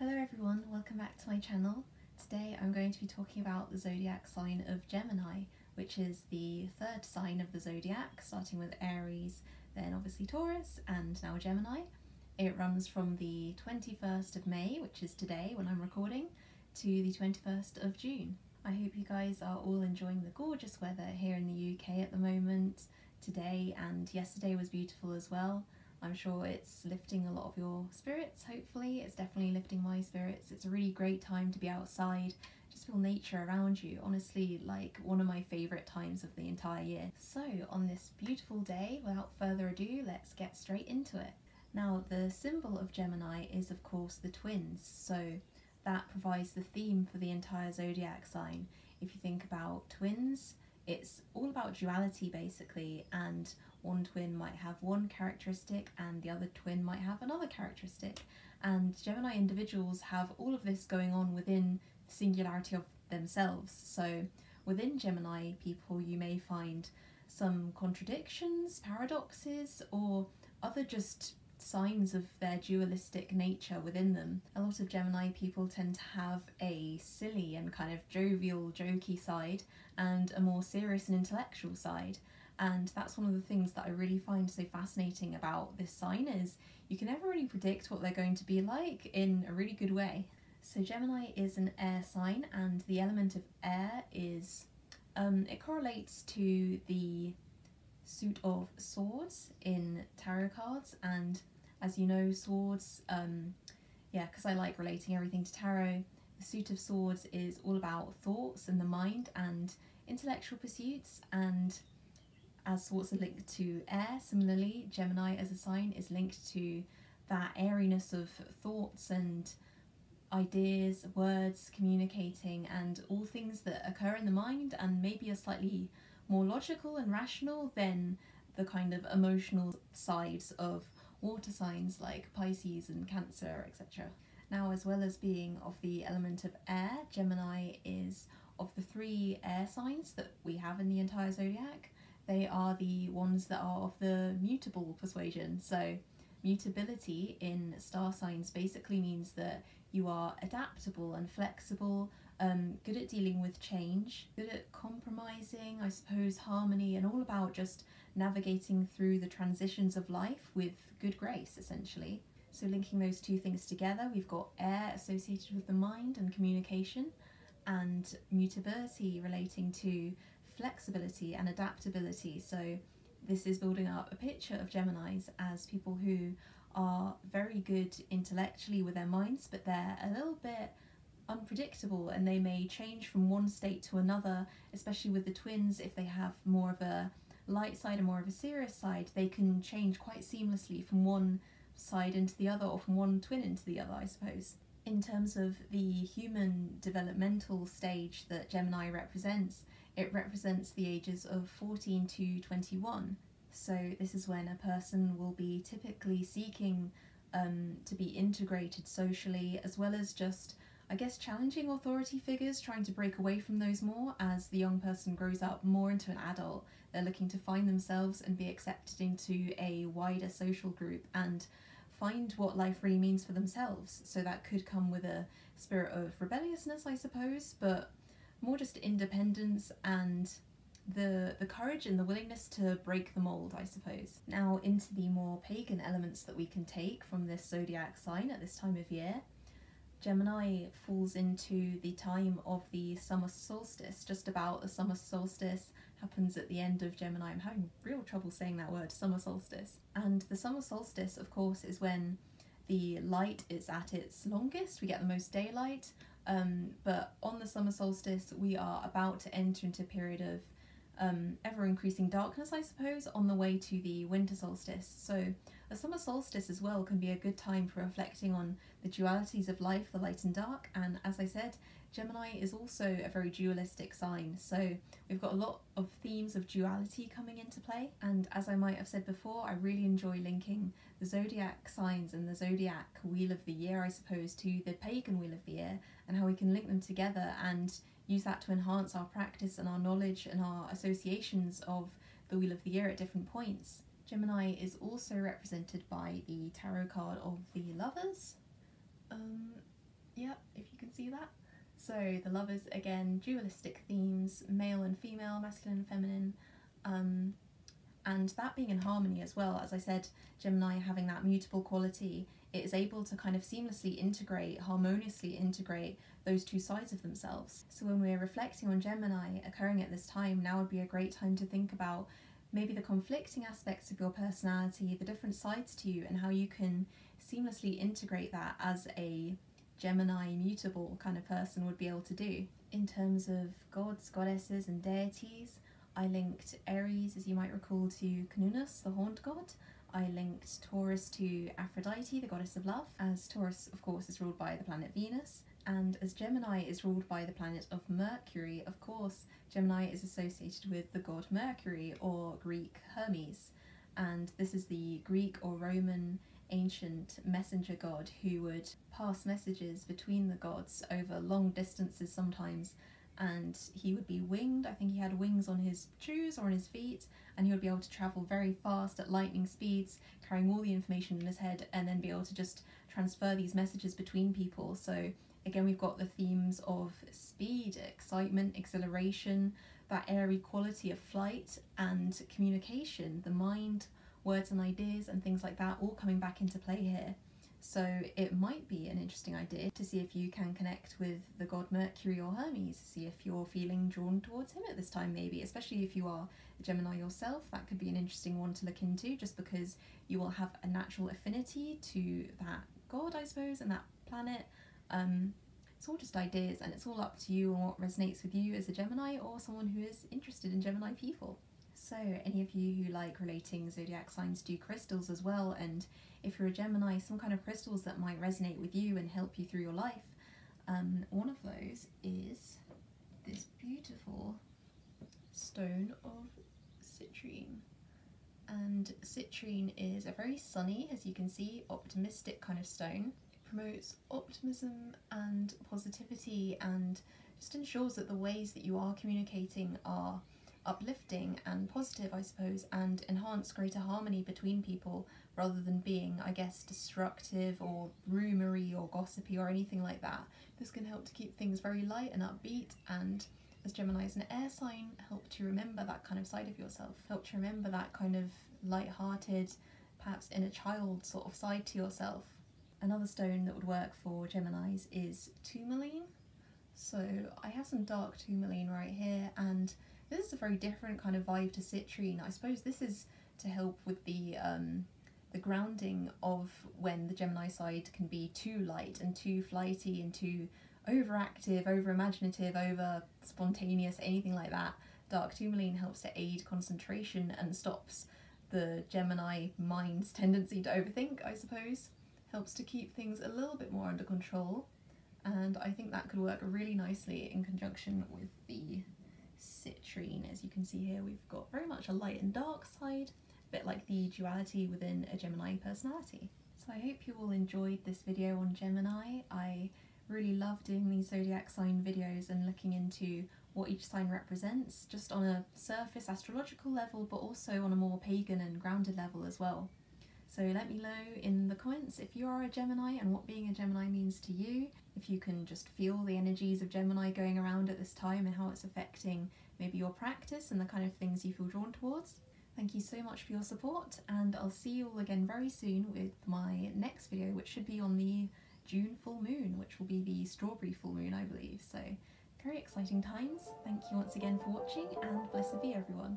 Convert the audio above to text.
Hello everyone, welcome back to my channel. Today I'm going to be talking about the zodiac sign of Gemini, which is the third sign of the zodiac, starting with Aries, then obviously Taurus, and now Gemini. It runs from the 21st of May, which is today when I'm recording, to the 21st of June. I hope you guys are all enjoying the gorgeous weather here in the UK at the moment. Today and yesterday was beautiful as well. I'm sure it's lifting a lot of your spirits, hopefully. It's definitely lifting my spirits. It's a really great time to be outside, just feel nature around you. Honestly, like one of my favourite times of the entire year. So on this beautiful day, without further ado, let's get straight into it. Now, the symbol of Gemini is of course the twins, so that provides the theme for the entire zodiac sign. If you think about twins, it's all about duality basically, and one twin might have one characteristic and the other twin might have another characteristic. And Gemini individuals have all of this going on within the singularity of themselves. So within Gemini people you may find some contradictions, paradoxes, or other just signs of their dualistic nature within them. A lot of Gemini people tend to have a silly and kind of jovial, jokey side and a more serious and intellectual side. And that's one of the things that I really find so fascinating about this sign, is you can never really predict what they're going to be like in a really good way. So Gemini is an air sign, and the element of air is, it correlates to the suit of swords in tarot cards. And as you know, swords, because I like relating everything to tarot, the suit of swords is all about thoughts and the mind and intellectual pursuits, and as swords are linked to air, similarly Gemini as a sign is linked to that airiness of thoughts and ideas, words, communicating, and all things that occur in the mind and maybe are slightly more logical and rational than the kind of emotional sides of water signs like Pisces and Cancer, etc. Now, as well as being of the element of air, Gemini is of the three air signs that we have in the entire zodiac. They are the ones that are of the mutable persuasion. So mutability in star signs basically means that you are adaptable and flexible, good at dealing with change, good at compromising, I suppose, harmony, and all about just navigating through the transitions of life with good grace, essentially. So linking those two things together, we've got air associated with the mind and communication, and mutability relating to flexibility and adaptability. So this is building up a picture of Geminis as people who are very good intellectually with their minds, but they're a little bit unpredictable and they may change from one state to another, especially with the twins. If they have more of a light side and more of a serious side, they can change quite seamlessly from one side into the other, or from one twin into the other, I suppose. In terms of the human developmental stage that Gemini represents, it represents the ages of 14 to 21. So this is when a person will be typically seeking to be integrated socially, as well as just, I guess, challenging authority figures, trying to break away from those more. As the young person grows up more into an adult, they're looking to find themselves and be accepted into a wider social group and find what life really means for themselves. So that could come with a spirit of rebelliousness, I suppose, but more just independence and the courage and the willingness to break the mold, I suppose. Now into the more pagan elements that we can take from this zodiac sign at this time of year. Gemini falls into the time of the summer solstice, just about. The summer solstice happens at the end of Gemini. I'm having real trouble saying that word, summer solstice. And the summer solstice, of course, is when the light is at its longest, we get the most daylight, but on the summer solstice we are about to enter into a period of ever increasing darkness, I suppose, on the way to the winter solstice. So the summer solstice as well can be a good time for reflecting on the dualities of life, the light and dark. And as I said, Gemini is also a very dualistic sign, so we've got a lot of themes of duality coming into play. And as I might have said before, I really enjoy linking the zodiac signs and the zodiac wheel of the year, I suppose, to the pagan wheel of the year, and how we can link them together and use that to enhance our practice and our knowledge and our associations of the wheel of the year at different points. Gemini is also represented by the tarot card of the Lovers. can see that. So the lovers, again, dualistic themes, male and female, masculine and feminine, and that being in harmony as well. As I said, Gemini having that mutable quality, it is able to kind of seamlessly integrate, harmoniously integrate those two sides of themselves. So when we're reflecting on Gemini occurring at this time, now would be a great time to think about maybe the conflicting aspects of your personality, the different sides to you, and how you can seamlessly integrate that as a Gemini mutable kind of person would be able to do. In terms of gods, goddesses and deities, I linked Aries, as you might recall, to Canunus, the horned god. I linked Taurus to Aphrodite, the goddess of love, as Taurus of course is ruled by the planet Venus, and as Gemini is ruled by the planet of Mercury, of course Gemini is associated with the god Mercury, or Greek Hermes, and this is the Greek or Roman ancient messenger god who would pass messages between the gods over long distances sometimes, and he would be winged. I think he had wings on his shoes or on his feet, and he would be able to travel very fast at lightning speeds, carrying all the information in his head, and then be able to just transfer these messages between people. So again, we've got the themes of speed, excitement, exhilaration, that airy quality of flight and communication, the mind, words and ideas and things like that all coming back into play here. So it might be an interesting idea to see if you can connect with the god Mercury or Hermes, see if you're feeling drawn towards him at this time maybe, especially if you are a Gemini yourself. That could be an interesting one to look into, just because you will have a natural affinity to that god, I suppose, and that planet. It's all just ideas, and it's all up to you and what resonates with you as a Gemini or someone who is interested in Gemini people. So any of you who like relating zodiac signs to crystals as well, and if you're a Gemini, some kind of crystals that might resonate with you and help you through your life, one of those is this beautiful stone of citrine. And citrine is a very sunny, as you can see, optimistic kind of stone. It promotes optimism and positivity and just ensures that the ways that you are communicating are uplifting and positive, I suppose, and enhance greater harmony between people, rather than being, I guess, destructive or rumory or gossipy or anything like that. This can help to keep things very light and upbeat, and as Gemini is an air sign, help to remember that kind of side of yourself, help to remember that kind of light-hearted, perhaps inner child sort of side to yourself. Another stone that would work for Geminis is tourmaline. So I have some dark tourmaline right here, and this is a very different kind of vibe to citrine. I suppose this is to help with the grounding of when the Gemini side can be too light and too flighty and too overactive, over imaginative, over spontaneous, anything like that. Dark tourmaline helps to aid concentration and stops the Gemini mind's tendency to overthink, I suppose. Helps to keep things a little bit more under control, and I think that could work really nicely in conjunction with the citrine. As you can see here, we've got very much a light and dark side, a bit like the duality within a Gemini personality. So I hope you all enjoyed this video on Gemini. I really love doing these zodiac sign videos and looking into what each sign represents, just on a surface astrological level, but also on a more pagan and grounded level as well. So let me know in the comments if you are a Gemini and what being a Gemini means to you, if you can just feel the energies of Gemini going around at this time and how it's affecting maybe your practice and the kind of things you feel drawn towards. Thank you so much for your support, and I'll see you all again very soon with my next video, which should be on the June full moon, which will be the strawberry full moon, I believe. So very exciting times. Thank you once again for watching, and blessed be everyone.